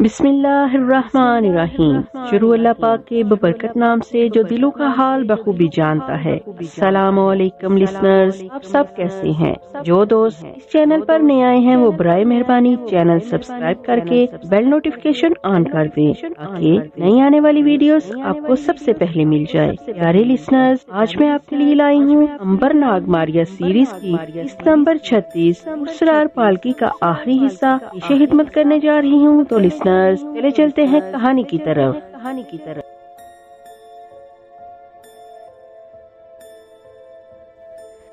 بسم اللہ الرحمن الرحیم۔ شروع اللہ پاک کے ببرکت نام سے جو دلوں کا حال بخوبی جانتا ہے۔ السلام علیکم لسنرز، آپ سب کیسے ہیں؟ جو دوست اس چینل پر نئے آئے ہیں وہ برائے مہربانی چینل سبسکرائب کر کے بیل نوٹیفیکیشن آن کر دیں تاکہ نئی آنے والی ویڈیوز آپ کو سب سے پہلے مل جائے۔ پیارے لسنرز، آج میں آپ کے لیے لائی ہوں امبر ناگ ماریا سیریز کی قسط نمبر 36 اسرار پالکی کا آخری حصہ پیش خدمت کرنے جا رہی ہوں۔ تو چلے چلتے ہیں کہانی کی طرف۔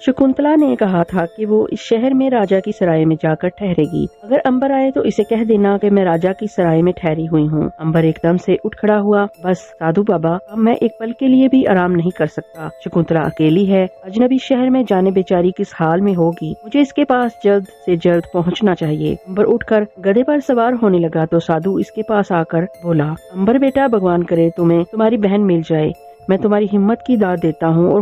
شکنتلا نے کہا تھا کہ وہ اس شہر میں راجا کی سرائے میں جا کر ٹھہرے گی۔ اگر امبر آئے تو اسے کہہ دینا کہ میں راجا کی سرائے میں ٹھہری ہوئی ہوں۔ امبر ایک دم سے اٹھ کھڑا ہوا۔ بس سادھو بابا، اب میں ایک پل کے لیے بھی آرام نہیں کر سکتا۔ شکنتلا اکیلی ہے، اجنبی شہر میں جانے بیچاری کس حال میں ہوگی، مجھے اس کے پاس جلد سے جلد پہنچنا چاہیے۔ امبر اٹھ کر گدھے پر سوار ہونے لگا تو سادھو اس کے پاس آ کر بولا، امبر بیٹا، بھگوان کرے تمہیں تمہاری بہن مل جائے۔ میں تمہاری ہمت کی داد دیتا ہوں اور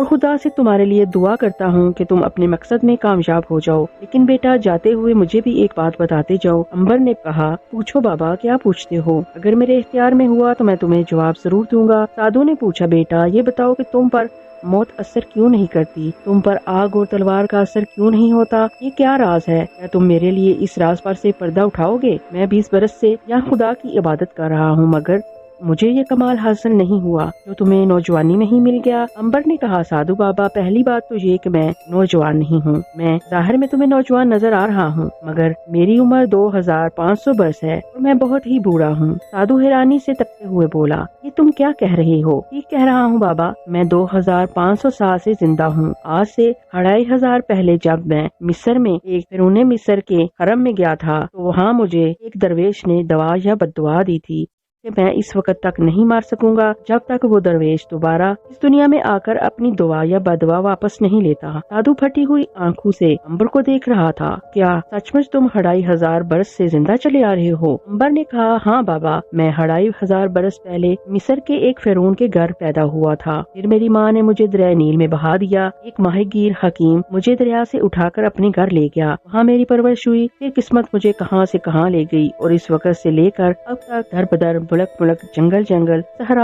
خدا سے تمہارے لیے دعا کرتا ہوں کہ تم اپنے مقصد میں کامیاب ہو جاؤ۔ لیکن بیٹا، جاتے ہوئے مجھے بھی ایک بات بتاتے جاؤ۔ امبر نے کہا، پوچھو بابا، کیا پوچھتے ہو؟ اگر میرے اختیار میں ہوا تو میں تمہیں جواب ضرور دوں گا۔ سادھو نے پوچھا، بیٹا یہ بتاؤ کہ تم پر موت اثر کیوں نہیں کرتی؟ تم پر آگ اور تلوار کا اثر کیوں نہیں ہوتا؟ یہ کیا راز ہے؟ کیا تم میرے لیے اس راز پر سے پردہ اٹھاؤ گے؟ میں 20 برس سے یہاں خدا کی عبادت کر رہا ہوں، مگر مجھے یہ کمال حاصل نہیں ہوا جو تمہیں نوجوانی میں ہی مل گیا۔ امبر نے کہا، سادھو بابا، پہلی بات تو یہ کہ میں نوجوان نہیں ہوں۔ میں ظاہر میں تمہیں نوجوان نظر آ رہا ہوں، مگر میری عمر 2500 برس ہے اور میں بہت ہی بوڑھا ہوں۔ سادھو حیرانی سے تکتے ہوئے بولا، یہ تم کیا کہہ رہے ہو؟ ٹھیک کہہ رہا ہوں بابا، میں 2500 سال سے زندہ ہوں۔ آج سے 2500 پہلے جب میں مصر میں ایک فرعون مصر کے حرم میں گیا تھا تو وہاں مجھے ایک درویش نے دعا یا بددعا دی تھی کہ میں اس وقت تک نہیں مار سکوں گا جب تک وہ درویش دوبارہ اس دنیا میں آ کر اپنی دعا یا بددعا واپس نہیں لیتا۔ سادھو پھٹی ہوئی آنکھوں سے امبر کو دیکھ رہا تھا۔ کیا سچ مچ تم 2500 برس سے زندہ چلے آ رہے ہو؟ امبر نے کہا، ہاں بابا، میں 2500 برس پہلے مصر کے ایک فرعون کے گھر پیدا ہوا تھا۔ پھر میری ماں نے مجھے دریائے نیل میں بہا دیا۔ ایک ماہی گیر حکیم مجھے دریا سے اٹھا کر اپنے گھر لے گیا، وہاں میری پرورش ہوئی۔ پھر قسمت مجھے کہاں سے کہاں لے گئی اور اس وقت سے لے کر اب تک در بدر ملک جنگل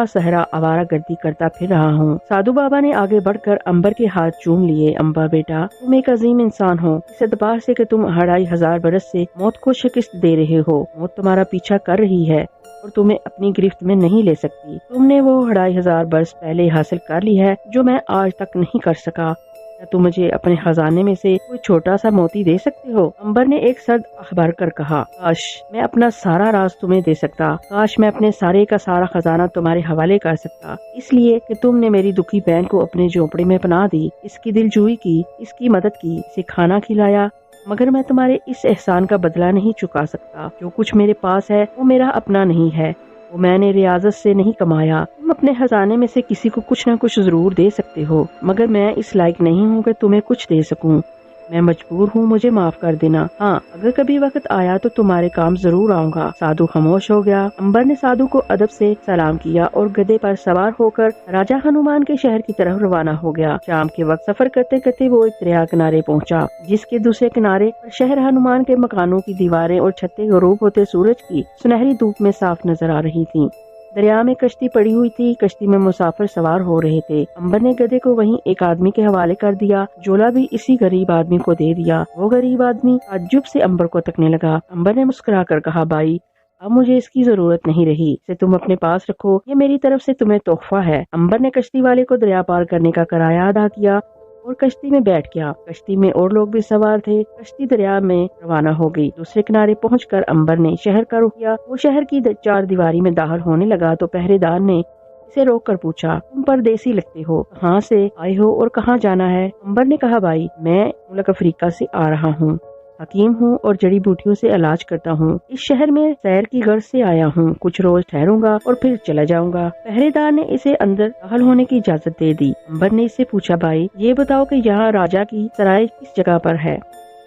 صحرا آوارہ گردی کرتا پھر رہا ہوں۔ سادھو بابا نے آگے بڑھ کر امبر کے ہاتھ چوم لیے۔ امبر بیٹا، تم ایک عظیم انسان ہو، اس اعتبار سے کہ تم 2500 برس سے موت کو شکست دے رہے ہو۔ موت تمہارا پیچھا کر رہی ہے اور تمہیں اپنی گرفت میں نہیں لے سکتی۔ تم نے وہ 2500 برس پہلے حاصل کر لی ہے جو میں آج تک نہیں کر سکا۔ کیا تم مجھے اپنے خزانے میں سے کوئی چھوٹا سا موتی دے سکتے ہو؟ امبر نے ایک سرد اخبار کر کہا، کاش میں اپنا سارا راز تمہیں دے سکتا، کاش میں اپنے سارے کا سارا خزانہ تمہارے حوالے کر سکتا، اس لیے کہ تم نے میری دکھی بہن کو اپنے جھونپڑے میں پناہ دی، اس کی دل جوئی کی، اس کی مدد کی، اسے کھانا کھلایا، مگر میں تمہارے اس احسان کا بدلہ نہیں چکا سکتا۔ جو کچھ میرے پاس ہے وہ میرا اپنا نہیں ہے، وہ میں نے ریاضت سے نہیں کمایا۔ تم اپنے خزانے میں سے کسی کو کچھ نہ کچھ ضرور دے سکتے ہو، مگر میں اس لائق نہیں ہوں کہ تمہیں کچھ دے سکوں۔ میں مجبور ہوں، مجھے معاف کر دینا۔ ہاں، اگر کبھی وقت آیا تو تمہارے کام ضرور آؤں گا۔ سادھو خاموش ہو گیا۔ امبر نے سادھو کو ادب سے سلام کیا اور گدھے پر سوار ہو کر راجا ہنومان کے شہر کی طرف روانہ ہو گیا۔ شام کے وقت سفر کرتے کرتے وہ ایک دریا کنارے پہنچا، جس کے دوسرے کنارے پر شہر ہنومان کے مکانوں کی دیواریں اور چھتیں غروب ہوتے سورج کی سنہری دھوپ میں صاف نظر آ رہی تھیں۔ دریا میں کشتی پڑی ہوئی تھی، کشتی میں مسافر سوار ہو رہے تھے۔ امبر نے گدھے کو وہیں ایک آدمی کے حوالے کر دیا، جولا بھی اسی غریب آدمی کو دے دیا۔ وہ غریب آدمی تعجب سے امبر کو تکنے لگا۔ امبر نے مسکرا کر کہا، بھائی، اب مجھے اس کی ضرورت نہیں رہی، اسے تم اپنے پاس رکھو، یہ میری طرف سے تمہیں تحفہ ہے۔ امبر نے کشتی والے کو دریا پار کرنے کا کرایہ ادا کیا اور کشتی میں بیٹھ گیا۔ کشتی میں اور لوگ بھی سوار تھے۔ کشتی دریا میں روانہ ہو گئی۔ دوسرے کنارے پہنچ کر امبر نے شہر کا رخ کیا۔ وہ شہر کی 4 دیواری میں داخل ہونے لگا تو پہرے دار نے اسے روک کر پوچھا، تم پردیسی لگتے ہو، کہاں سے آئے ہو اور کہاں جانا ہے؟ امبر نے کہا، بھائی، میں ملک افریقہ سے آ رہا ہوں، حکیم ہوں اور جڑی بوٹیوں سے علاج کرتا ہوں۔ اس شہر میں سیر کی غرض سے آیا ہوں، کچھ روز ٹھہروں گا اور پھر چلا جاؤں گا۔ پہرے دار نے اسے اندر داخل ہونے کی اجازت دے دی۔ امبر نے اس سے پوچھا، بھائی، یہ بتاؤ کہ یہاں راجا کی سرائے کس جگہ پر ہے؟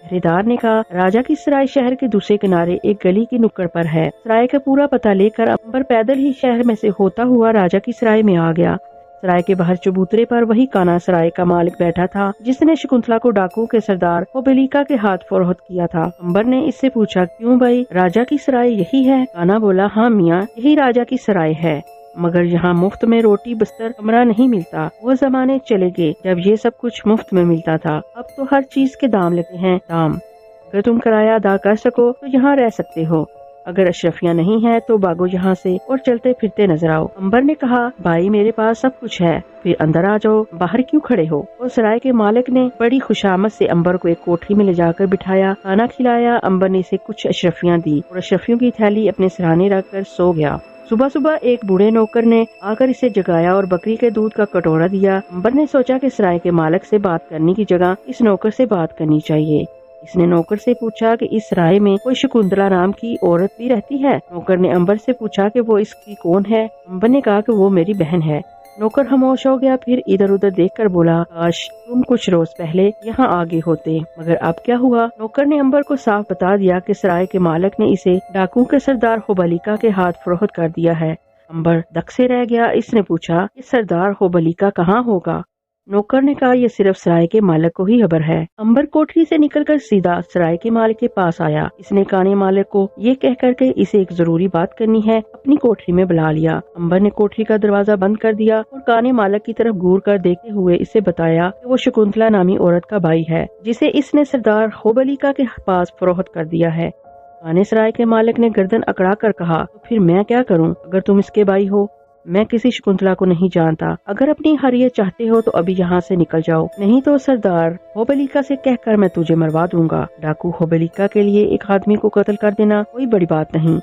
پہرے دار نے کہا، راجا کی سرائے شہر کے دوسرے کنارے ایک گلی کی نکڑ پر ہے۔ سرائے کا پورا پتہ لے کر امبر پیدل ہی شہر میں سے ہوتا ہوا راجا کی سرائے میں آ گیا۔ सराय के बाहर चबूतरे पर वही काना सराय का मालिक बैठा था जिसने शकुंतला को डाकू के सरदार होबेलिका के हाथ फरोख्त किया था। अंबर ने इससे पूछा, क्यों भाई, राजा की सराय यही है? काना बोला, हाँ मियाँ, यही राजा की सराय है, मगर यहाँ मुफ्त में रोटी बिस्तर कमरा नहीं मिलता। वो जमाने चले गए जब ये सब कुछ मुफ्त में मिलता था। अब तो हर चीज के दाम लेते हैं, दाम। अगर तुम किराया अदा कर सको तो यहाँ रह सकते हो, अगर अशरफियाँ नहीं है तो भागो यहाँ से और चलते फिरते नजर आओ। अंबर ने कहा, भाई मेरे पास सब कुछ है, फिर अंदर आ जाओ, बाहर क्यों खड़े हो? और सराय के मालिक ने बड़ी खुशामद से अंबर को एक कोठरी में ले जाकर बिठाया, खाना खिलाया। अंबर ने इसे कुछ अशरफियाँ दी और अशरफियों की थैली अपने सिरहाने रखकर सो गया। सुबह सुबह एक बूढ़े नौकर ने आकर इसे जगाया और बकरी के दूध का कटोरा दिया। अंबर ने सोचा कि सराय के मालिक से बात करने की जगह इस नौकर से बात करनी चाहिए। इसने नौकर से पूछा कि इस सराय में कोई शकुंतला नाम की औरत भी रहती है? नौकर ने अंबर से पूछा कि वो इसकी कौन है? अंबर ने कहा कि वो मेरी बहन है। नौकर खामोश हो गया, फिर इधर उधर देखकर बोला, काश तुम कुछ रोज पहले यहाँ आगे होते, मगर अब क्या हुआ? नौकर ने अंबर को साफ बता दिया कि सराय के मालिक ने इसे डाकू के सरदार होबेलिका के हाथ फरोख्त कर दिया है। अंबर दक से रह गया। इसने पूछा, इस सरदार होबेलिका कहाँ होगा? नौकर ने कहा, यह सिर्फ सराय के मालिक को ही खबर है। अंबर कोठरी से निकलकर सीधा सराय के मालिक के पास आया। इसने काने मालिक को ये कह करके इसे एक जरूरी बात करनी है अपनी कोठरी में बुला लिया। अंबर ने कोठरी का दरवाजा बंद कर दिया और काने मालिक की तरफ घूर कर देखते हुए इसे बताया कि वो शकुंतला नामी औरत का भाई है जिसे इसने सरदार होबेलिका के पास फरोख्त कर दिया है। काने सराय के मालिक ने गर्दन अकड़ा कर कहा, तो फिर मैं क्या करूँ अगर तुम इसके भाई हो? मैं किसी शकुंतला को नहीं जानता। अगर अपनी हरियत चाहते हो तो अभी यहाँ से निकल जाओ, नहीं तो सरदार होबेलिका से कहकर मैं तुझे मरवा दूंगा। डाकू होबेलिका के लिए एक आदमी को कत्ल कर देना कोई बड़ी बात नहीं।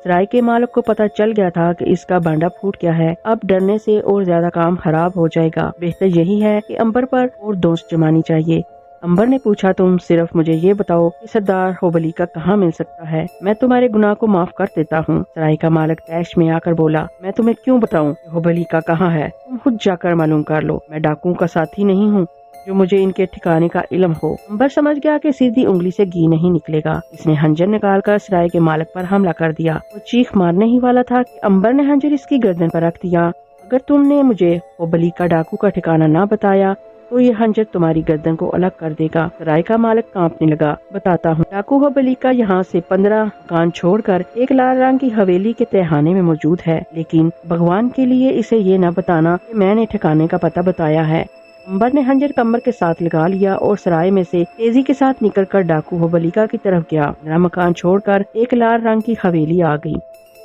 सराय के मालिक को पता चल गया था कि इसका बांडा फूट गया है। अब डरने से और ज्यादा काम खराब हो जाएगा। बेहतर यही है कि अंबर पर और दोस्त जमानी चाहिए। अंबर ने पूछा, तुम सिर्फ मुझे ये बताओ कि सरदार होबेलिका कहाँ मिल सकता है, मैं तुम्हारे गुनाह को माफ कर देता हूँ। सराय का मालिक तैश में आकर बोला, मैं तुम्हें क्यों बताऊँ होबेलिका कहाँ है? तुम खुद जाकर मालूम कर लो। मैं डाकुओं का साथी नहीं हूँ जो मुझे इनके ठिकाने का इल्म हो। अंबर समझ गया कि सीधी उंगली से घी नहीं निकलेगा। इसने हंजर निकालकर सराय के मालिक पर हमला कर दिया। वो चीख मारने ही वाला था कि अंबर ने हंजर इसकी गर्दन पर रख दिया। अगर तुमने मुझे होबेलिका डाकू का ठिकाना न बताया तो ये हंजर तुम्हारी गर्दन को अलग कर देगा। सराय का मालिक कांपने लगा। बताता हूँ, डाकू होबेलिका यहाँ से 15 मकान छोड़कर एक लाल रंग की हवेली के तहखाने में मौजूद है, लेकिन भगवान के लिए इसे ये न बताना कि मैंने ठिकाने का पता बताया है। अंबर ने हंजर कमर के साथ लगा लिया और सराय में से तेजी के साथ निकलकर डाकू होबेलिका की तरफ गया। 15 मकान छोड़कर एक लाल रंग की हवेली आ गई।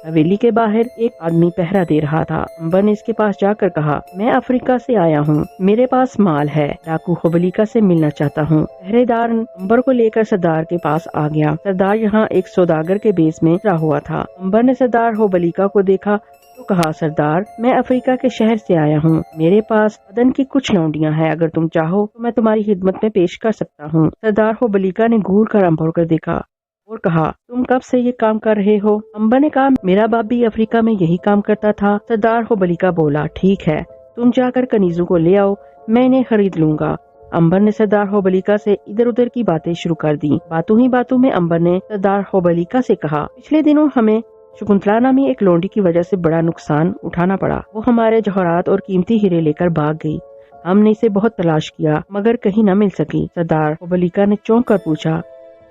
हवेली के बाहर एक आदमी पहरा दे रहा था। अंबर ने इसके पास जाकर कहा, मैं अफ्रीका से आया हूँ, मेरे पास माल है, डाकू होबेलिका से मिलना चाहता हूँ। पहरेदार अंबर को लेकर सरदार के पास आ गया। सरदार यहाँ एक सौदागर के बेस में रहा हुआ था। अंबर ने सरदार होबेलिका को देखा तो कहा, सरदार मैं अफ्रीका के शहर से आया हूँ, मेरे पास अदन की कुछ लौंडियाँ हैं, अगर तुम चाहो तो मैं तुम्हारी खिदमत में पेश कर सकता हूँ। सरदार होबेलिका ने घूर कर अंबर को देखा और कहा, तुम कब से ये काम कर रहे हो? अंबर ने कहा, मेरा बाप भी अफ्रीका में यही काम करता था। सरदार होबेलिका बोला, ठीक है, तुम जाकर कनीजों को ले आओ, मैं इन्हें खरीद लूंगा। अंबर ने सरदार होबेलिका से इधर उधर की बातें शुरू कर दी। बातों ही बातों में अंबर ने सरदार होबेलिका से कहा, पिछले दिनों हमें शकुंतला नामी एक लौंडी की वजह से बड़ा नुकसान उठाना पड़ा। वो हमारे जौहरात और कीमती हीरे लेकर भाग गई। हमने इसे बहुत तलाश किया मगर कहीं न मिल सकी। सरदार होबेलिका ने चौंक कर पूछा,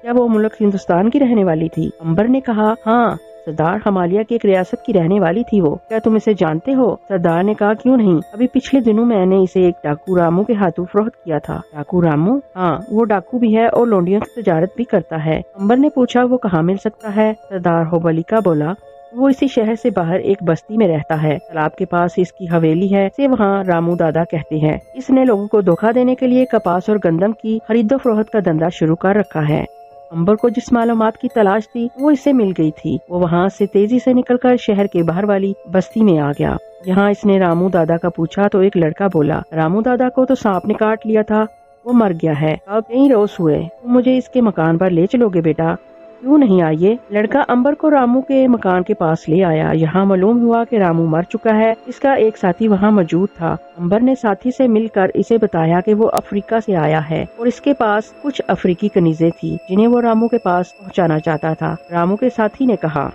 क्या वो मुल्क हिंदुस्तान की रहने वाली थी? अंबर ने कहा, हाँ सरदार, हमालिया की एक रियासत की रहने वाली थी वो। क्या तुम इसे जानते हो? सरदार ने कहा, क्यों नहीं, अभी पिछले दिनों मैंने इसे एक डाकू रामू के हाथों फरोख्त किया था। डाकू रामू? हाँ, वो डाकू भी है और लौंडियों की तजारत भी करता है। अंबर ने पूछा, वो कहाँ मिल सकता है? सरदार होबेलिका बोला, वो इसी शहर से बाहर एक बस्ती में रहता है, तालाब के पास इसकी हवेली है, इसे वहाँ रामू दादा कहते हैं। इसने लोगों को धोखा देने के लिए कपास और गंदम की खरीदो फरोख्त का धंधा शुरू कर रखा है। अंबर को जिस मालूमात की तलाश थी वो इसे मिल गई थी। वो वहाँ से तेजी से निकलकर शहर के बाहर वाली बस्ती में आ गया। यहाँ इसने रामू दादा का पूछा तो एक लड़का बोला, रामू दादा को तो सांप ने काट लिया था, वो मर गया है, अब कई रोज हुए, तुम मुझे इसके मकान पर ले चलोगे बेटा? क्यों नहीं, आइए। लड़का अंबर को रामू के मकान के पास ले आया। यहाँ मालूम हुआ कि रामू मर चुका है। इसका एक साथी वहाँ मौजूद था। अंबर ने साथी से मिलकर इसे बताया कि वो अफ्रीका से आया है और इसके पास कुछ अफ्रीकी कनीजें थी जिन्हें वो रामू के पास पहुँचाना चाहता था। रामू के साथी ने कहा,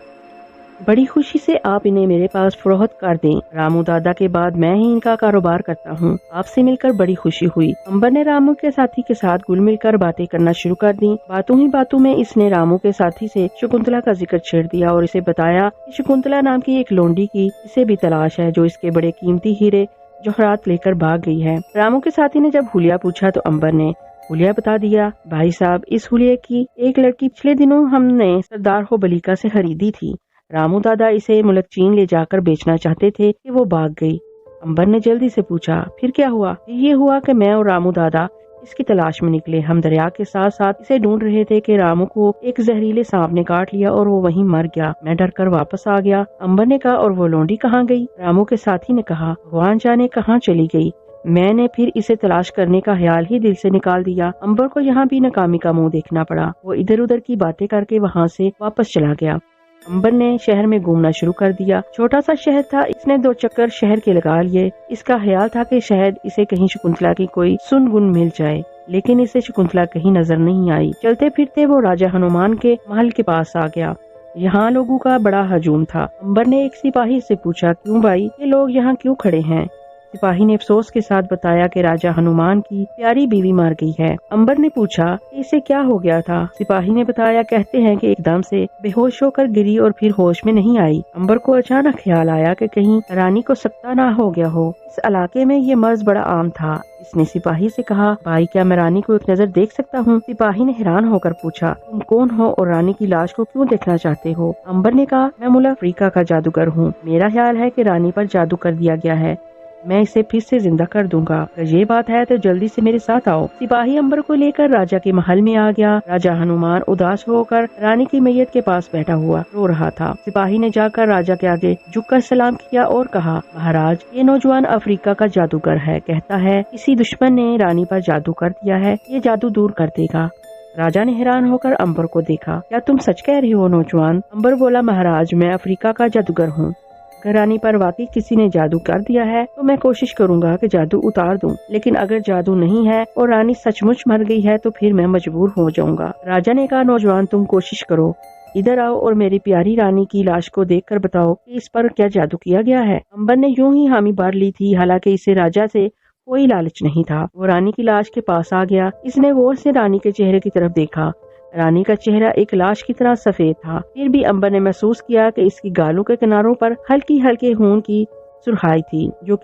बड़ी खुशी से आप इन्हें मेरे पास फरोख्त कर दें। रामू दादा के बाद मैं ही इनका कारोबार करता हूँ। आपसे मिलकर बड़ी खुशी हुई। अंबर ने रामू के साथी के साथ घुल मिलकर बातें करना शुरू कर दी। बातों ही बातों में इसने रामू के साथी से शकुंतला का जिक्र छेड़ दिया और इसे बताया कि शकुंतला नाम की एक लोंडी की इसे भी तलाश है जो इसके बड़े कीमती हीरे जवाहरात लेकर भाग गई है। रामू के साथी ने जब हुलिया पूछा तो अंबर ने हुलिया बता दिया। भाई साहब, इस हुलिया की एक लड़की पिछले दिनों हमने सरदार हो बलीका से खरीदी थी। रामू दादा इसे मुल्क चीन ले जाकर बेचना चाहते थे कि वो भाग गई। अंबर ने जल्दी से पूछा, फिर क्या हुआ? ये हुआ कि मैं और रामू दादा इसकी तलाश में निकले। हम दरिया के साथ साथ इसे ढूंढ रहे थे कि रामू को एक जहरीले सांप ने काट लिया और वो वहीं मर गया। मैं डर कर वापस आ गया। अंबर ने कहा, और वो लोंडी कहाँ गई? रामू के साथी ने कहा, भगवान जाने कहाँ चली गई। मैंने फिर इसे तलाश करने का ख्याल ही दिल से निकाल दिया। अंबर को यहाँ भी नाकामी का मुंह देखना पड़ा। वो इधर उधर की बातें करके वहाँ से वापस चला गया। अंबर ने शहर में घूमना शुरू कर दिया। छोटा सा शहर था, इसने 2 चक्कर शहर के लगा लिए। इसका ख्याल था कि शायद इसे कहीं शकुंतला की कोई सुन गुन मिल जाए, लेकिन इसे शकुंतला कहीं नजर नहीं आई। चलते फिरते वो राजा हनुमान के महल के पास आ गया। यहाँ लोगों का बड़ा हजूम था। अंबर ने एक सिपाही से पूछा, क्यों भाई, ये लोग यहाँ क्यों खड़े हैं? सिपाही ने अफसोस के साथ बताया कि राजा हनुमान की प्यारी बीवी मर गई है। अंबर ने पूछा, इसे क्या हो गया था? सिपाही ने बताया, कहते हैं कि एकदम से बेहोश होकर गिरी और फिर होश में नहीं आई। अंबर को अचानक ख्याल आया कि कहीं रानी को सख्ता ना हो गया हो। इस इलाके में ये मर्ज बड़ा आम था। इसने सिपाही से कहा, भाई क्या मैं रानी को एक नजर देख सकता हूँ? सिपाही ने हैरान होकर पूछा, तुम कौन हो और रानी की लाश को क्यों देखना चाहते हो? अंबर ने कहा, मैं मुल्क अफ्रीका का जादूगर हूँ। मेरा ख्याल है कि रानी पर जादू कर दिया गया है। मैं इसे फिर से जिंदा कर दूंगा। अगर ये बात है तो जल्दी से मेरे साथ आओ। सिपाही अंबर को लेकर राजा के महल में आ गया। राजा हनुमान उदास होकर रानी की मैयत के पास बैठा हुआ रो रहा था। सिपाही ने जाकर राजा के आगे झुककर सलाम किया और कहा, महाराज, ये नौजवान अफ्रीका का जादूगर है। कहता है किसी दुश्मन ने रानी पर जादू कर दिया है, ये जादू दूर कर देगा। राजा ने हैरान होकर अंबर को देखा। क्या तुम सच कह रहे हो नौजवान? अंबर बोला, महाराज, मैं अफ्रीका का जादूगर हूँ। अगर रानी पर वाकई किसी ने जादू कर दिया है तो मैं कोशिश करूंगा कि जादू उतार दूं, लेकिन अगर जादू नहीं है और रानी सचमुच मर गई है तो फिर मैं मजबूर हो जाऊंगा। राजा ने कहा, नौजवान, तुम कोशिश करो, इधर आओ और मेरी प्यारी रानी की लाश को देखकर बताओ कि इस पर क्या जादू किया गया है। अंबर ने यूं ही हामी भर ली थी, हालांकि इसे राजा से कोई लालच नहीं था। वो रानी की लाश के पास आ गया। इसने गौर से रानी के चेहरे की तरफ देखा। रानी का चेहरा एक लाश की तरह सफेद था। फिर भी अंबर ने महसूस किया कि इसकी गालों के किनारों पर हल्की हल्के खून की सुर्खाई थी, जो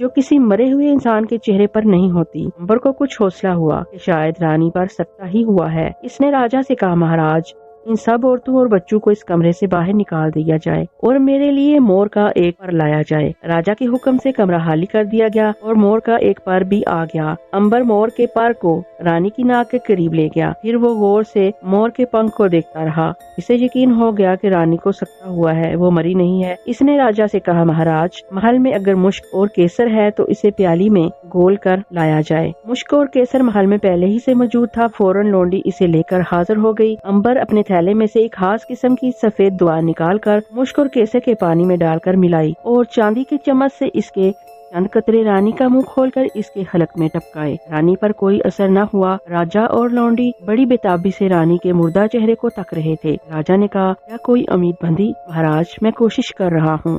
किसी मरे हुए इंसान के चेहरे पर नहीं होती। अंबर को कुछ हौसला हुआ कि शायद रानी पर सख्ता ही हुआ है। इसने राजा से कहा, महाराज, इन सब औरतों और बच्चों को इस कमरे से बाहर निकाल दिया जाए और मेरे लिए मोर का एक पर लाया जाए। राजा के हुक्म से कमरा खाली कर दिया गया और मोर का एक पर भी आ गया। अंबर मोर के पर को रानी की नाक के करीब ले गया। फिर वो गौर से मोर के पंख को देखता रहा। इसे यकीन हो गया कि रानी को सख्ता हुआ है, वो मरी नहीं है। इसने राजा से कहा, महाराज, महल में अगर मुश्क और केसर है तो इसे प्याली में घोल कर लाया जाए। मुश्क और केसर महल में पहले ही से मौजूद था। फौरन लोंडी इसे लेकर हाजिर हो गई। अंबर अपने थैले में से एक खास किस्म की सफेद दवा निकालकर मुश्क और केसर के पानी में डालकर मिलाई और चांदी की चम्मच से इसके चंद कतरे रानी का मुंह खोलकर इसके हलक में टपकाए। रानी पर कोई असर न हुआ। राजा और लौंडी बड़ी बेताबी से रानी के मुर्दा चेहरे को तक रहे थे। राजा ने कहा, क्या कोई उम्मीद बंदी? महाराज, मैं कोशिश कर रहा हूँ।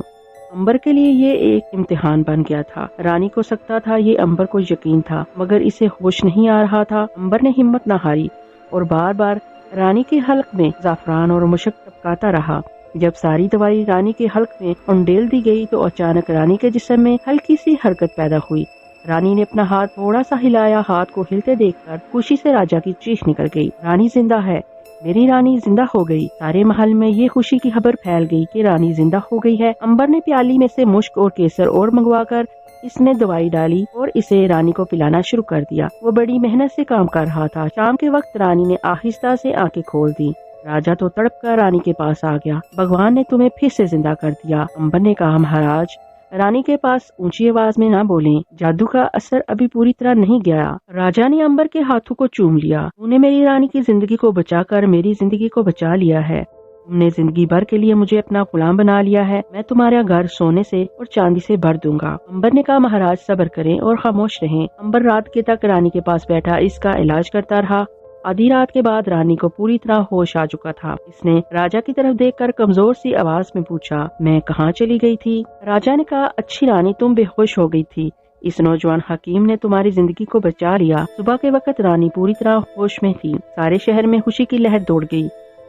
अंबर के लिए ये एक इम्तिहान बन गया था। रानी को सकता था, ये अंबर को यकीन था, मगर इसे होश नहीं आ रहा था। अंबर ने हिम्मत न हारी और बार बार रानी के हलक में जाफरान और मुश्क टपकाता रहा। जब सारी दवाई रानी के हल्क में उंडेल दी गई तो अचानक रानी के जिस्म में हल्की सी हरकत पैदा हुई। रानी ने अपना हाथ थोड़ा सा हिलाया। हाथ को हिलते देखकर खुशी से राजा की चीख निकल गई, रानी जिंदा है, मेरी रानी जिंदा हो गई। सारे महल में ये खुशी की खबर फैल गई कि रानी जिंदा हो गई है। अंबर ने प्याली में से मुश्क और केसर और मंगवाकर इसने दवाई डाली और इसे रानी को पिलाना शुरू कर दिया। वो बड़ी मेहनत से काम कर रहा था। शाम के वक्त रानी ने आहिस्ता से आंखें खोल दी। राजा तो तड़प कर रानी के पास आ गया। भगवान ने तुम्हें फिर से जिंदा कर दिया। अंबर ने कहा, महाराज, रानी के पास ऊंची आवाज में ना बोलें, जादू का असर अभी पूरी तरह नहीं गया। राजा ने अंबर के हाथों को चूम लिया। तूने मेरी रानी की जिंदगी को बचाकर मेरी जिंदगी को बचा लिया है। तुमने जिंदगी भर के लिए मुझे अपना गुलाम बना लिया है। मैं तुम्हारा घर सोने से और चांदी से भर दूंगा। अंबर ने कहा, महाराज, सब्र करें और खामोश रहें। अंबर रात के तक रानी के पास बैठा इसका इलाज करता रहा। आधी रात के बाद रानी को पूरी तरह होश आ चुका था। इसने राजा की तरफ देखकर कमजोर सी आवाज में पूछा, मैं कहाँ चली गई थी? राजा ने कहा, अच्छी रानी, तुम बेहोश हो गई थी। इस नौजवान हकीम ने तुम्हारी जिंदगी को बचा लिया। सुबह के वक्त रानी पूरी तरह होश में थी। सारे शहर में खुशी की लहर दौड़ गई।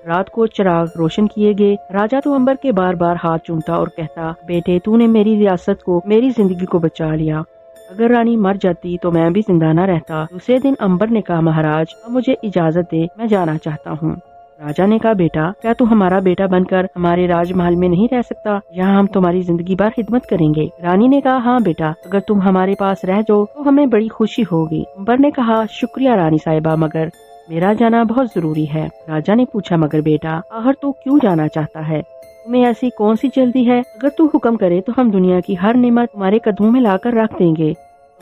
रात को चिराग रोशन किए गए। राजा तो अंबर के बार बार हाथ चूमता और कहता, बेटे, तूने मेरी रियासत को, मेरी जिंदगी को बचा लिया। अगर रानी मर जाती तो मैं भी जिंदा न रहता। दूसरे दिन अंबर ने कहा, महाराज, अब मुझे इजाजत दे, मैं जाना चाहता हूँ। राजा ने कहा, बेटा, क्या तू हमारा बेटा बनकर हमारे राजमहल में नहीं रह सकता? यहाँ हम तुम्हारी जिंदगी भर खिदमत करेंगे। रानी ने कहा, हाँ बेटा, अगर तुम हमारे पास रह जाओ तो हमें बड़ी खुशी होगी। अंबर ने कहा, शुक्रिया रानी साहिबा, मगर मेरा जाना बहुत जरूरी है। राजा ने पूछा, मगर बेटा, आखिर तू क्यों जाना चाहता है? तुम्हें ऐसी कौन सी जल्दी है? अगर तू हुक्म करे तो हम दुनिया की हर नेमत तुम्हारे कदमों में लाकर रख देंगे।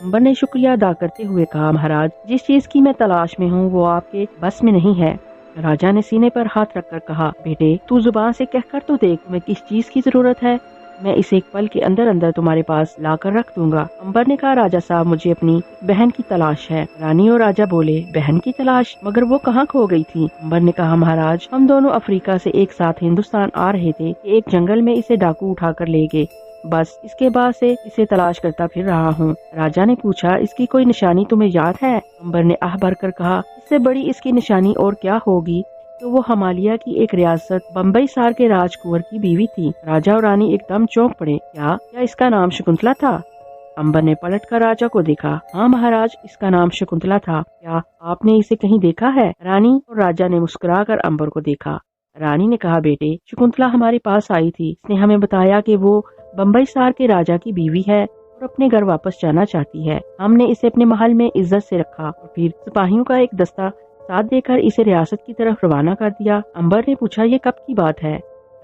अंबर ने शुक्रिया अदा करते हुए कहा, महाराज, जिस चीज की मैं तलाश में हूँ वो आपके बस में नहीं है। राजा ने सीने पर हाथ रखकर कहा, बेटे, तू जुबान से कहकर तो देख, तुम्हें किस चीज की जरूरत है। मैं इसे एक पल के अंदर अंदर तुम्हारे पास लाकर रख दूंगा। अंबर ने कहा, राजा साहब, मुझे अपनी बहन की तलाश है। रानी और राजा बोले, बहन की तलाश? मगर वो कहाँ खो गई थी? अंबर ने कहा, महाराज, हम दोनों अफ्रीका से एक साथ हिंदुस्तान आ रहे थे। एक जंगल में इसे डाकू उठाकर ले गए। बस इसके बाद से इसे तलाश करता फिर रहा हूँ। राजा ने पूछा, इसकी कोई निशानी तुम्हें याद है? अंबर ने आह भर कर कहा, इससे बड़ी इसकी निशानी और क्या होगी। तो वो हमालिया की एक रियासत बम्बई सार के राजकुंवर की बीवी थी। राजा और रानी एकदम चौंक पड़े। क्या इसका नाम शकुंतला था? अंबर ने पलट कर राजा को देखा। हाँ महाराज, इसका नाम शकुंतला था। क्या आपने इसे कहीं देखा है? रानी और राजा ने मुस्कुरा कर अंबर को देखा। रानी ने कहा, बेटे, शकुंतला हमारे पास आई थी। इसने हमें बताया कि वो बम्बई सार के राजा की बीवी है और अपने घर वापस जाना चाहती है। हमने इसे अपने महल में इज्जत से रखा और फिर सिपाहियों का एक दस्ता साथ देकर इसे रियासत की तरफ रवाना कर दिया। अंबर ने पूछा, ये कब की बात है?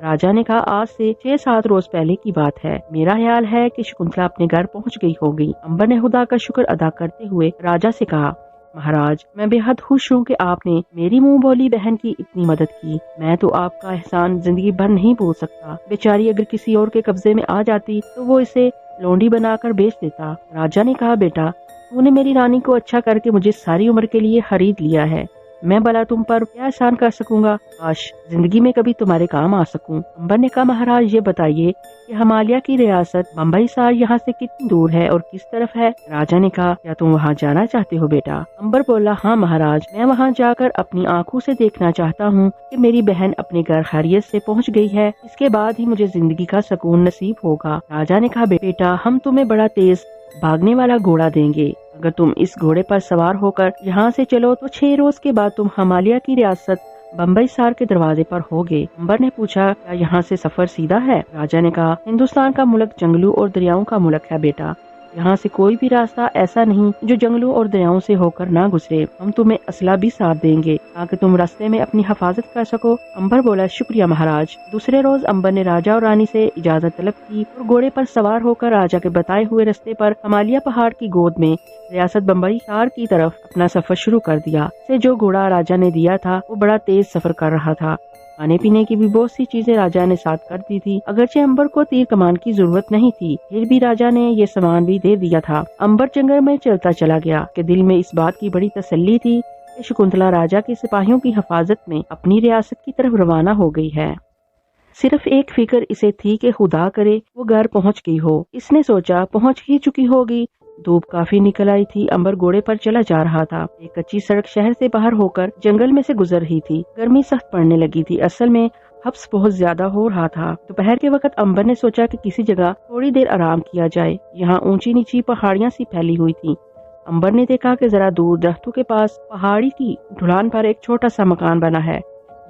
राजा ने कहा, आज से 6-7 रोज पहले की बात है। मेरा ख्याल है कि शकुंतला अपने घर पहुंच गई होगी। अंबर ने खुदा का शुक्र अदा करते हुए राजा से कहा, महाराज, मैं बेहद खुश हूँ कि आपने मेरी मुंह बोली बहन की इतनी मदद की। मैं तो आपका एहसान जिंदगी भर नहीं भूल सकता। बेचारी अगर किसी और के कब्जे में आ जाती तो वो इसे लौंडी बनाकर बेच देता। राजा ने कहा, बेटा, तूने मेरी रानी को अच्छा करके मुझे सारी उम्र के लिए खरीद लिया है। मैं भला तुम पर क्या एहसान कर सकूंगा? काश जिंदगी में कभी तुम्हारे काम आ सकूं। अंबर ने कहा, महाराज, ये बताइए कि हिमालय की रियासत बम्बई सार यहाँ से कितनी दूर है और किस तरफ है? राजा ने कहा, क्या तुम वहाँ जाना चाहते हो बेटा? अंबर बोला, हाँ महाराज, मैं वहाँ जाकर अपनी आंखों से देखना चाहता हूँ कि मेरी बहन अपने घर खैरियत से पहुँच गई है। इसके बाद ही मुझे जिंदगी का सुकून नसीब होगा। राजा ने कहा, बेटा, हम तुम्हें बड़ा तेज भागने वाला घोड़ा देंगे। अगर तुम इस घोड़े पर सवार होकर यहाँ से चलो तो 6 रोज के बाद तुम हिमालय की रियासत बम्बई सार के दरवाजे पर होगे। अंबर ने पूछा, क्या यहाँ से सफर सीधा है? राजा ने कहा, हिंदुस्तान का मुल्क जंगलों और दरियाओं का मुल्क है बेटा। यहाँ से कोई भी रास्ता ऐसा नहीं जो जंगलों और दरियाओं से होकर ना गुजरे। हम तुम्हें असला भी साथ देंगे ताकि तुम रास्ते में अपनी हिफाजत कर सको। अंबर बोला, शुक्रिया महाराज। दूसरे रोज अंबर ने राजा और रानी से इजाजत तलब की और घोड़े पर सवार होकर राजा के बताए हुए रास्ते पर हिमालय पहाड़ की गोद में रियासत बम्बई सार की तरफ अपना सफर शुरू कर दिया। से जो घोड़ा राजा ने दिया था वो बड़ा तेज सफर कर रहा था। खाने पीने की भी बहुत सी चीजें राजा ने साथ कर दी थी। अगरचे अंबर को तीर कमान की जरूरत नहीं थी, फिर भी राजा ने ये सामान भी दे दिया था। अंबर जंगल में चलता चला गया कि दिल में इस बात की बड़ी तसल्ली थी कि शकुंतला राजा के सिपाहियों की हिफाजत में अपनी रियासत की तरफ रवाना हो गई है। सिर्फ एक फिक्र इसे थी कि खुदा करे वो घर पहुंच गई हो। इसने सोचा पहुंच ही चुकी होगी। धूप काफी निकल आई थी। अंबर घोड़े पर चला जा रहा था। एक कच्ची सड़क शहर से बाहर होकर जंगल में से गुजर रही थी। गर्मी सख्त पड़ने लगी थी। असल में हब्स बहुत ज्यादा हो रहा था। दोपहर के वक्त अंबर ने सोचा कि किसी जगह थोड़ी देर आराम किया जाए। यहाँ ऊंची नीची पहाड़ियाँ सी फैली हुई थी। अंबर ने देखा कि जरा दूर दरख्तों के पास पहाड़ी की ढलान पर एक छोटा सा मकान बना है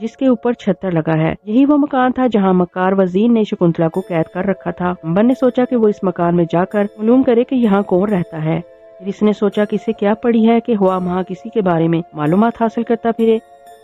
जिसके ऊपर छतर लगा है। यही वो मकान था जहाँ मक्कार वजीर ने शकुंतला को कैद कर रखा था। अंबर ने सोचा कि वो इस मकान में जाकर मालूम करे कि यहाँ कौन रहता है। फिर इसने सोचा कि इसे क्या पड़ी है कि हुआ वहाँ किसी के बारे में मालूमात हासिल करता फिरे।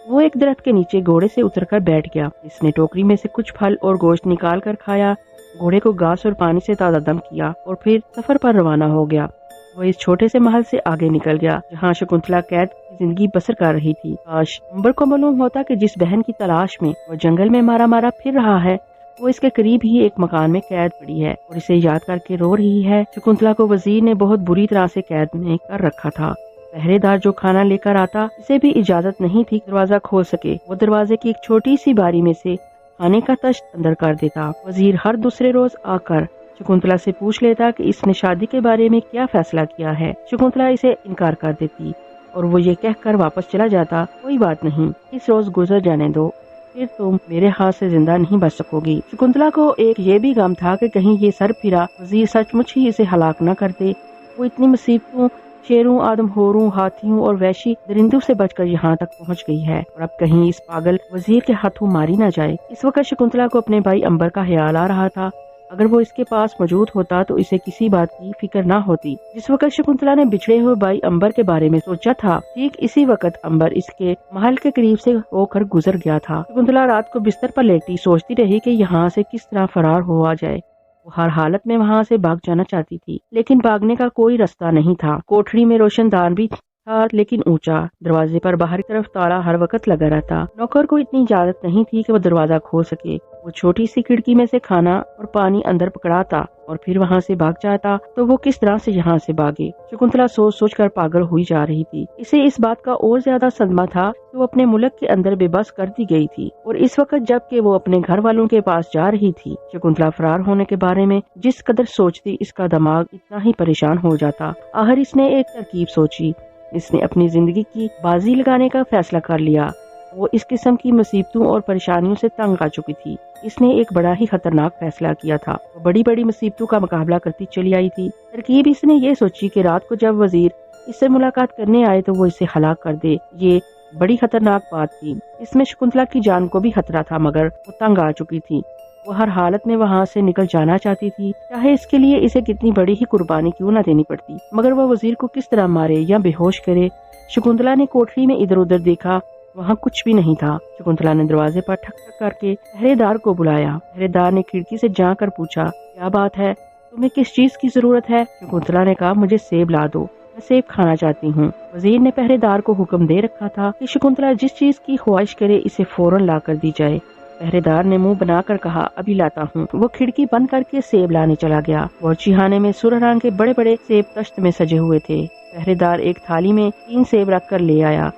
वो एक दरख्त के नीचे घोड़े से उतरकर बैठ गया। इसने टोकरी में से कुछ फल और गोश्त निकाल कर खाया, घोड़े को घास और पानी से ताजा दम किया और फिर सफर पर रवाना हो गया। वो इस छोटे से महल से आगे निकल गया जहाँ शकुंतला कैद की जिंदगी बसर कर रही थी। काश अंबर को मालूम होता कि जिस बहन की तलाश में वो जंगल में मारा मारा फिर रहा है वो इसके करीब ही एक मकान में कैद पड़ी है और इसे याद करके रो रही है। शकुंतला को वजीर ने बहुत बुरी तरह से कैद में कर रखा था। पहरेदार जो खाना लेकर आता इसे भी इजाजत नहीं थी दरवाजा खोल सके। वो दरवाजे की एक छोटी सी बारी में से खाने का तश्त अंदर कर देता। वजीर हर दूसरे रोज आकर शकुंतला से पूछ लेता कि इसने शादी के बारे में क्या फैसला किया है। शकुंतला इसे इनकार कर देती और वो ये कहकर वापस चला जाता, कोई बात नहीं, इस रोज गुजर जाने दो, फिर तुम मेरे हाथ से जिंदा नहीं बच सकोगी। शकुंतला को एक ये भी गम था कि कहीं ये सर फिरा वजीर सचमुच ही इसे हलाक न कर दे। वो इतनी मुसीबतों, शेरों, आदमखोरों, हाथियों और वैशी दरिंदों से बचकर यहाँ तक पहुँच गई है और अब कहीं इस पागल वजीर के हाथों मारी न जाए। इस वक्त शकुंतला को अपने भाई अंबर का ख्याल आ रहा था। अगर वो इसके पास मौजूद होता तो इसे किसी बात की फिक्र न होती। जिस वक्त शकुंतला ने बिछड़े हुए भाई अंबर के बारे में सोचा था, ठीक इसी वक्त अंबर इसके महल के करीब से होकर गुजर गया था। शकुंतला रात को बिस्तर पर लेटी सोचती रही कि यहाँ से किस तरह फरार हुआ जाए। वो हर हालत में वहाँ से भाग जाना चाहती थी, लेकिन भागने का कोई रास्ता नहीं था। कोठरी में रोशनदान भी था, लेकिन ऊंचा। दरवाजे पर बाहर की तरफ ताला हर वक्त लगा रहता। नौकर को इतनी इजाजत नहीं थी कि वो दरवाजा खोल सके। वो छोटी सी खिड़की में से खाना और पानी अंदर पकड़ाता और फिर वहाँ से भाग जाता, तो वो किस तरह से यहाँ से भागे। शकुंतला सोच सोच कर पागल हुई जा रही थी। इसे इस बात का और ज्यादा सदमा था कि वो अपने मुल्क के अंदर बेबस कर दी गई थी और इस वक्त जबकि वो अपने घर वालों के पास जा रही थी। शकुंतला फरार होने के बारे में जिस कदर सोचती, इसका दिमाग इतना ही परेशान हो जाता। आखिर इसने एक तरकीब सोची। इसने अपनी जिंदगी की बाजी लगाने का फैसला कर लिया। वो इस किस्म की मुसीबतों और परेशानियों से तंग आ चुकी थी। इसने एक बड़ा ही खतरनाक फैसला किया था। वो बड़ी बड़ी मुसीबतों का मुकाबला करती चली आई थी। तरकीब इसने ये सोची कि रात को जब वजीर इससे मुलाकात करने आए तो वो इसे हलाक कर दे। ये बड़ी खतरनाक बात थी। इसमें शकुंतला की जान को भी खतरा था, मगर वो तंग आ चुकी थी। वो हर हालत में वहाँ से निकल जाना चाहती थी, चाहे इसके लिए इसे कितनी बड़ी ही कुर्बानी क्यों न देनी पड़ती। मगर वो वजीर को किस तरह मारे या बेहोश करे। शकुंतला ने कोठरी में इधर उधर देखा, वहाँ कुछ भी नहीं था। शकुंतला ने दरवाजे पर ठक ठक करके पहरेदार को बुलाया। पहरेदार ने खिड़की से जाकर पूछा, क्या बात है, तुम्हें किस चीज की जरूरत है। शकुंतला ने कहा, मुझे सेब ला दो, मैं सेब खाना चाहती हूँ। वजीर ने पहरेदार को हुक्म दे रखा था कि शकुंतला जिस चीज की ख्वाहिश करे इसे फौरन ला कर दी जाए। पहरेदार ने मुंह बनाकर कहा, अभी लाता हूँ। वो खिड़की बंद करके सेब लाने चला गया। बावर्चीखाने में सुर्ख रंग के बड़े बड़े सेब तश्त में सजे हुए थे। पहरेदार एक थाली में 3 सेब रख कर ले आया।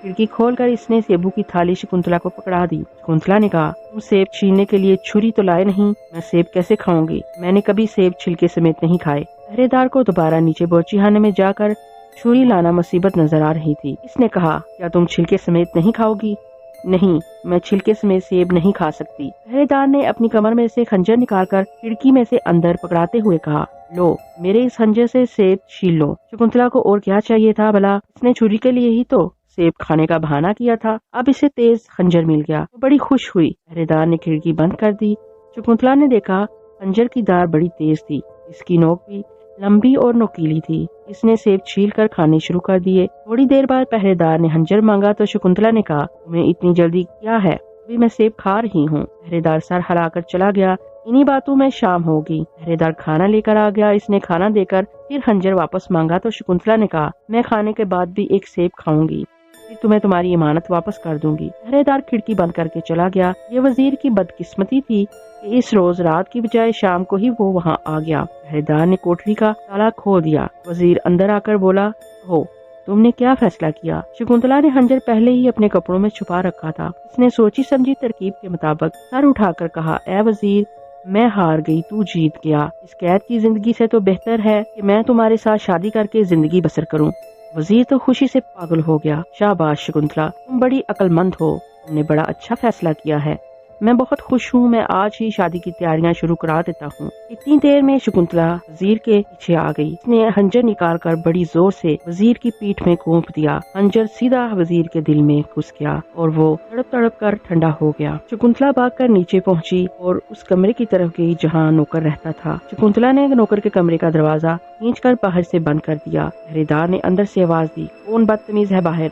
खिड़की खोलकर इसने सेबों की थाली शकुंतला को पकड़ा दी। शकुंतला ने कहा, तुम सेब छीलने के लिए छुरी तो लाए नहीं, मैं सेब कैसे खाऊंगी, मैंने कभी सेब छिलके समेत नहीं खाए। पहरेदार को दोबारा नीचे बावर्चीखाने में जाकर छुरी लाना मुसीबत नजर आ रही थी। इसने कहा, क्या तुम छिलके समेत नहीं खाओगी। नहीं, मैं छिलके समेत सेब नहीं खा सकती। पहरेदार ने अपनी कमर में से खंजर निकालकर खिड़की में से अंदर पकड़ाते हुए कहा, लो, मेरे इस खंजर से सेब छील लो। शकुंतला को और क्या चाहिए था भला, इसने छुरी के लिए ही तो सेब खाने का बहाना किया था। अब इसे तेज खंजर मिल गया, वो बड़ी खुश हुई। पहरेदार ने खिड़की बंद कर दी। शकुंतला ने देखा खंजर की धार बड़ी तेज थी, इसकी नोक भी लंबी और नोकीली थी। इसने सेब छील कर खाने शुरू कर दिए। थोड़ी देर बाद पहरेदार ने खंजर मांगा तो शकुंतला ने कहा, तुम्हें इतनी जल्दी क्या है, अभी मैं सेब खा रही हूँ। पहरेदार सर हिलाकर चला गया। इन्हीं बातों में शाम होगी। पहरेदार खाना लेकर आ गया। इसने खाना देकर फिर खंजर वापस मांगा तो शकुंतला ने कहा, मैं खाने के बाद भी एक सेब खाऊंगी, फिर तुम्हें तुम्हारी इमानत वापस कर दूंगी। पहरेदार खिड़की बंद करके चला गया। ये वजीर की बदकिस्मती थी कि इस रोज रात की बजाय शाम को ही वो वहाँ आ गया। पहरेदार ने कोठरी का ताला खोल दिया। वजीर अंदर आकर बोला, हो, तुमने क्या फैसला किया। शकुंतला ने खंजर पहले ही अपने कपड़ों में छुपा रखा था। इसने सोची समझी तरकीब के मुताबिक सर उठाकर कहा, ए वजीर, मैं हार गई, तू जीत गया। इस कैद की जिंदगी से तो बेहतर है कि मैं तुम्हारे साथ शादी करके जिंदगी बसर करूं। वजीर तो खुशी से पागल हो गया। शाबाश शकुंतला, तुम बड़ी अक्लमंद हो, तुमने बड़ा अच्छा फैसला किया है। मैं बहुत खुश हूँ, मैं आज ही शादी की तैयारियां शुरू करा देता हूँ। इतनी देर में शकुंतला वजीर के पीछे आ गई। उसने खंजर निकालकर बड़ी जोर से वजीर की पीठ में घोंप दिया। खंजर सीधा वजीर के दिल में घुस गया और वो तड़प तड़प कर ठंडा हो गया। शकुंतला भागकर नीचे पहुँची और उस कमरे की तरफ गई जहाँ नौकर रहता था। शकुंतला ने नौकर के कमरे का दरवाजा खींचकर बाहर से बंद कर दिया। पहरेदार ने अंदर से आवाज दी, कौन बदतमीज है बाहर।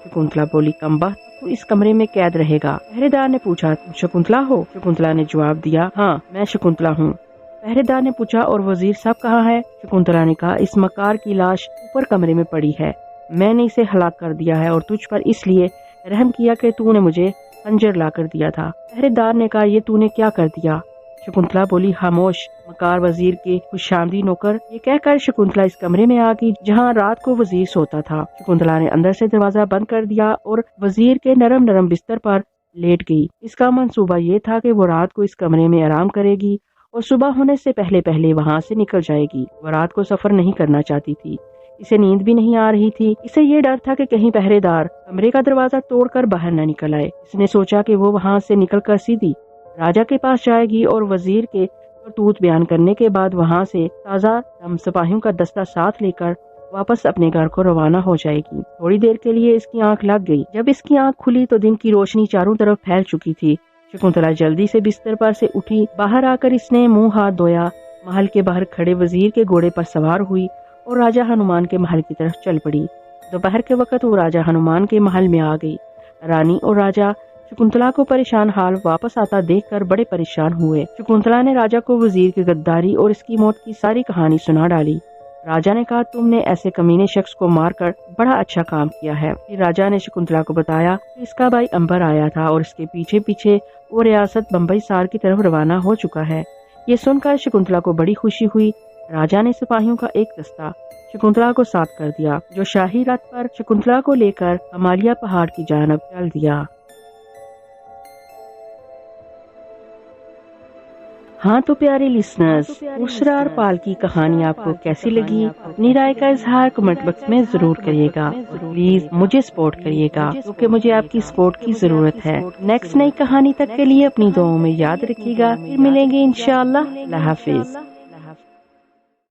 शकुंतला बोली, कमबख्त, तू इस कमरे में कैद रहेगा। पहरेदार ने पूछा, तुम शकुंतला हो। शकुंतला ने जवाब दिया, हाँ, मैं शकुंतला हूँ। पहरेदार ने पूछा, और वजीर साहब कहाँ है। शकुंतला ने कहा, इस मकार की लाश ऊपर कमरे में पड़ी है, मैंने इसे हलाक कर दिया है और तुझ पर इसलिए रहम किया कि तूने मुझे खंजर ला कर दिया था। पहरेदार ने कहा, ये तूने क्या कर दिया। शकुंतला बोली, खामोश मकार वजीर के खुशामदी नौकर। ये कहकर शकुंतला इस कमरे में आ गई जहाँ रात को वजीर सोता था। शकुंतला ने अंदर से दरवाजा बंद कर दिया और वजीर के नरम नरम बिस्तर पर लेट गई। इसका मंसूबा ये था कि वो रात को इस कमरे में आराम करेगी और सुबह होने से पहले पहले वहाँ से निकल जाएगी। वो रात को सफर नहीं करना चाहती थी, इसे नींद भी नहीं आ रही थी। इसे ये डर था कि कहीं पहरेदार कमरे का दरवाजा तोड़कर बाहर न निकल आए। इसने सोचा कि वो वहाँ से निकलकर सीधी राजा के पास जाएगी और वजीर के करतूत बयान करने के बाद वहाँ से ताज़ा दम सिपाहियों का दस्ता साथ लेकर वापस अपने घर को रवाना हो जाएगी। थोड़ी देर के लिए इसकी आंख लग गई। जब इसकी आंख खुली तो दिन की रोशनी चारों तरफ फैल चुकी थी। शकुंतला जल्दी से बिस्तर पर से उठी। बाहर आकर इसने मुंह हाथ धोया, महल के बाहर खड़े वजीर के घोड़े पर सवार हुई और राजा हनुमान के महल की तरफ चल पड़ी। दोपहर के वक्त वो राजा हनुमान के महल में आ गई। रानी और राजा शकुंतला को परेशान हाल वापस आता देखकर बड़े परेशान हुए। शकुंतला ने राजा को वजीर की गद्दारी और इसकी मौत की सारी कहानी सुना डाली। राजा ने कहा, तुमने ऐसे कमीने शख्स को मारकर बड़ा अच्छा काम किया है। फिर राजा ने शकुंतला को बताया कि इसका भाई अंबर आया था और इसके पीछे पीछे वो रियासत बम्बई सार की तरफ रवाना हो चुका है। ये सुनकर शकुंतला को बड़ी खुशी हुई। राजा ने सिपाहियों का एक दस्ता शकुंतला को साथ कर दिया, जो शाही रथ पर शकुंतला को लेकर हिमालय पहाड़ की जानब चल दिया। हाँ तो प्यारे लिसनर्स, उसरार पाल की कहानी आपको कैसी लगी? अपनी राय का इजहार कमेंट बॉक्स में जरूर करिएगा। प्लीज मुझे सपोर्ट करिएगा क्योंकि मुझे आपकी सपोर्ट की जरूरत है। नेक्स्ट नई कहानी तक के लिए अपनी दुआओं में याद रखिएगा। फिर मिलेंगे इंशाअल्लाह। अल्लाह हाफिज।